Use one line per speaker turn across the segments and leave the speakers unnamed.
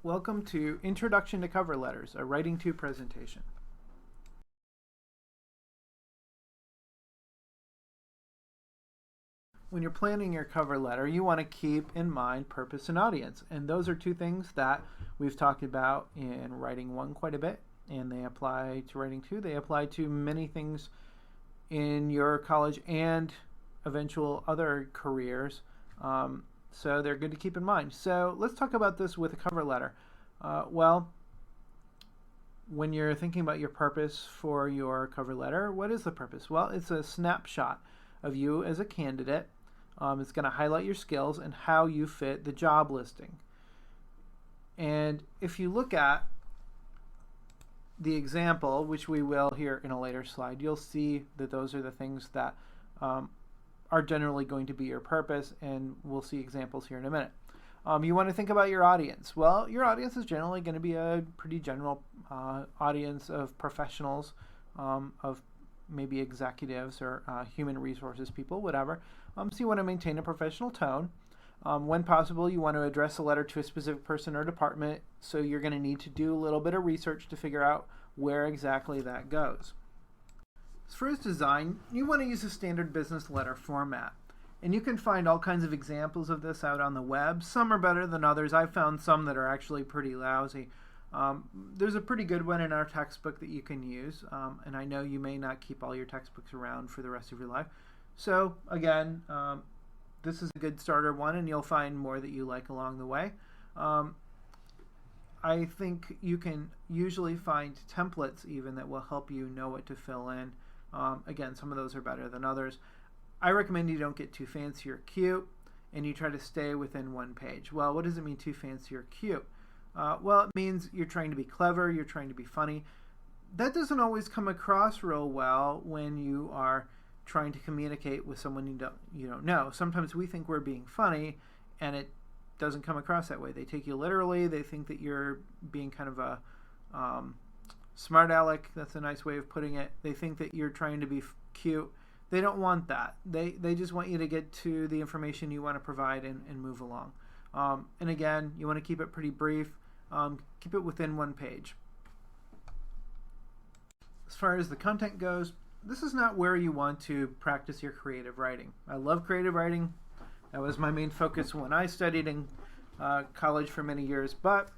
Welcome to Introduction to Cover Letters, a Writing To presentation. When you're planning your cover letter, you want to keep in mind purpose and audience. And those are two things that we've talked about in Writing 1 quite a bit, and they apply to Writing 2. They apply to many things in your college and eventual other careers. So they're good to keep in mind. So let's talk about this with a cover letter. When you're thinking about your purpose for your cover letter, what is the purpose? Well, it's a snapshot of you as a candidate. It's going to highlight your skills and how you fit the job listing. And if you look at the example, which we will here in a later slide, you'll see that those are the things that are generally going to be your purpose, and we'll see examples here in a minute. You want to think about your audience. Well, your audience is generally going to be a pretty general audience of professionals, of maybe executives or human resources people, whatever. So you want to maintain a professional tone. When possible, you want to address a letter to a specific person or department, so you're going to need to do a little bit of research to figure out where exactly that goes. As far as design, you want to use a standard business letter format. And you can find all kinds of examples of this out on the web. Some are better than others. I've found some that are actually pretty lousy. There's a pretty good one in our textbook that you can use, and I know you may not keep all your textbooks around for the rest of your life. So again, this is a good starter one, and you'll find more that you like along the way. I think you can usually find templates even that will help you know what to fill in. Again, some of those are better than others. I recommend you don't get too fancy or cute, and you try to stay within one page. Well, what does it mean too fancy or cute? Well, it means you're trying to be clever, you're trying to be funny. That doesn't always come across real well when you are trying to communicate with someone you don't know. Sometimes we think we're being funny, and it doesn't come across that way. They take you literally. They think that you're being kind of a smart aleck. That's a nice way of putting it. They think that you're trying to be cute. They don't want that. They just want you to get to the information you want to provide and move along. And again, you want to keep it pretty brief. Keep it within one page. As far as the content goes, this is not where you want to practice your creative writing. I love creative writing. That was my main focus when I studied in college for many years, but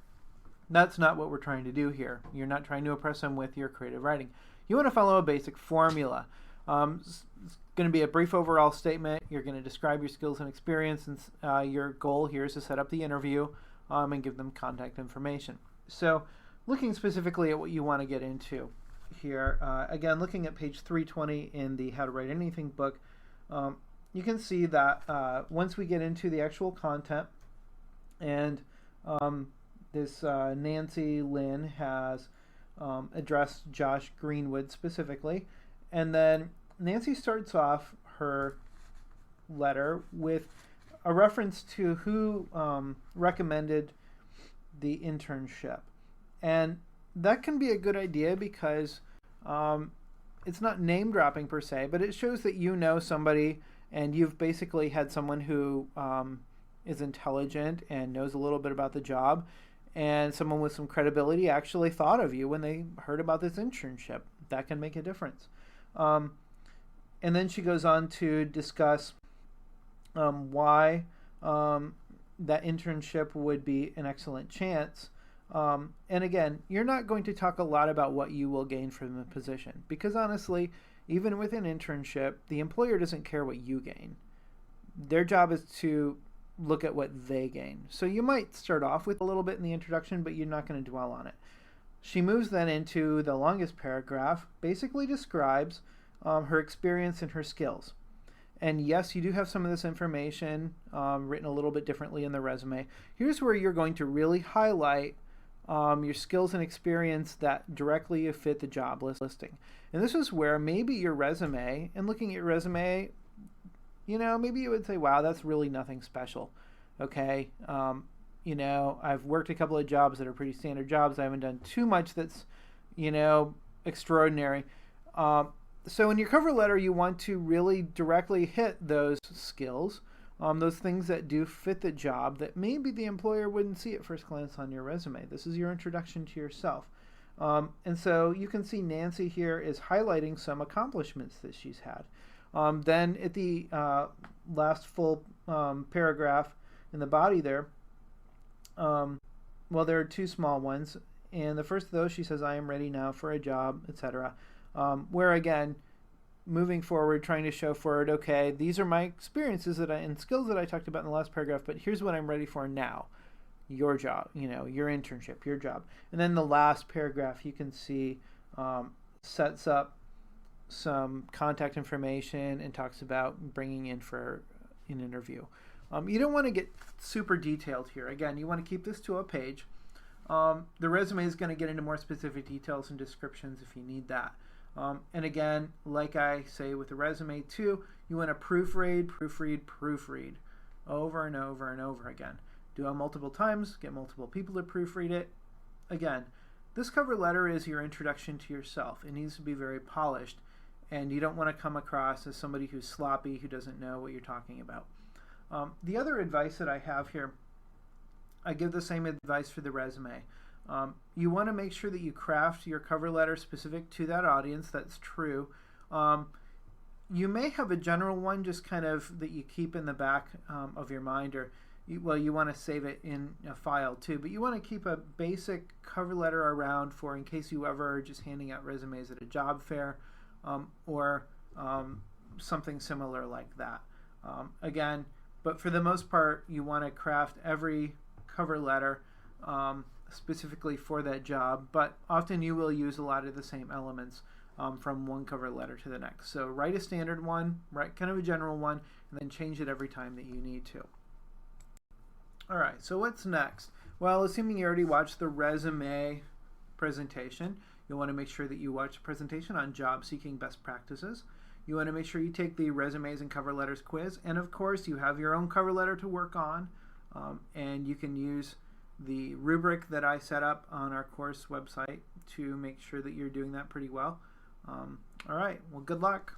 that's not what we're trying to do here. You're not trying to impress them with your creative writing. You want to follow a basic formula. It's going to be a brief overall statement. You're going to describe your skills and experience, and your goal here is to set up the interview and give them contact information. So looking specifically at what you want to get into here, again, looking at page 320 in the How to Write Anything book, you can see that once we get into the actual content, and this Nancy Lynn has addressed Josh Greenwood specifically, and then Nancy starts off her letter with a reference to who recommended the internship. And that can be a good idea because it's not name dropping per se, but it shows that you know somebody and you've basically had someone who is intelligent and knows a little bit about the job, and someone with some credibility actually thought of you when they heard about this internship. That can make a difference. And then she goes on to discuss why that internship would be an excellent chance. And again, you're not going to talk a lot about what you will gain from the position, because honestly, even with an internship, the employer doesn't care what you gain. Their job is to look at what they gain. So you might start off with a little bit in the introduction, but you're not going to dwell on it. She moves then into the longest paragraph, basically describes her experience and her skills. And yes, you do have some of this information written a little bit differently in the resume. Here's where you're going to really highlight your skills and experience that directly fit the job listing. And this is where maybe your resume, and looking at your resume, maybe you would say, wow, that's really nothing special. Okay, I've worked a couple of jobs that are pretty standard jobs. I haven't done too much that's, extraordinary. So in your cover letter, you want to really directly hit those skills those things that do fit the job that maybe the employer wouldn't see at first glance on your resume. This is your introduction to yourself. And so you can see Nancy here is highlighting some accomplishments that she's had. Then at the last full paragraph in the body there, well, there are two small ones. And the first of those, she says, I am ready now for a job, etc. Where again, moving forward, trying to show forward, okay, these are my experiences and skills that I talked about in the last paragraph, but here's what I'm ready for now. Your job, your internship, your job. And then the last paragraph, you can see, sets up some contact information and talks about bringing in for an interview. You don't want to get super detailed here. Again, you want to keep this to a page. The resume is going to get into more specific details and descriptions if you need that. And again, like I say with the resume too, you want to proofread over and over and over again. Do it multiple times, get multiple people to proofread it. Again, this cover letter is your introduction to yourself. It needs to be very polished, and you don't want to come across as somebody who's sloppy, who doesn't know what you're talking about. The other advice that I have here, I give the same advice for the resume. You want to make sure that you craft your cover letter specific to that audience. That's true. You may have a general one just kind of that you keep in the back of your mind, or you want to save it in a file too, but you want to keep a basic cover letter around for in case you ever are just handing out resumes at a job fair or something similar like that. Again, but for the most part, you want to craft every cover letter specifically for that job, but often you will use a lot of the same elements from one cover letter to the next. So write a standard one, write kind of a general one, and then change it every time that you need to. All right, so what's next? Well, assuming you already watched the resume presentation, you'll want to make sure that you watch the presentation on job seeking best practices. You want to make sure you take the resumes and cover letters quiz, and of course you have your own cover letter to work on, and you can use the rubric that I set up on our course website to make sure that you're doing that pretty well. All right, well, good luck.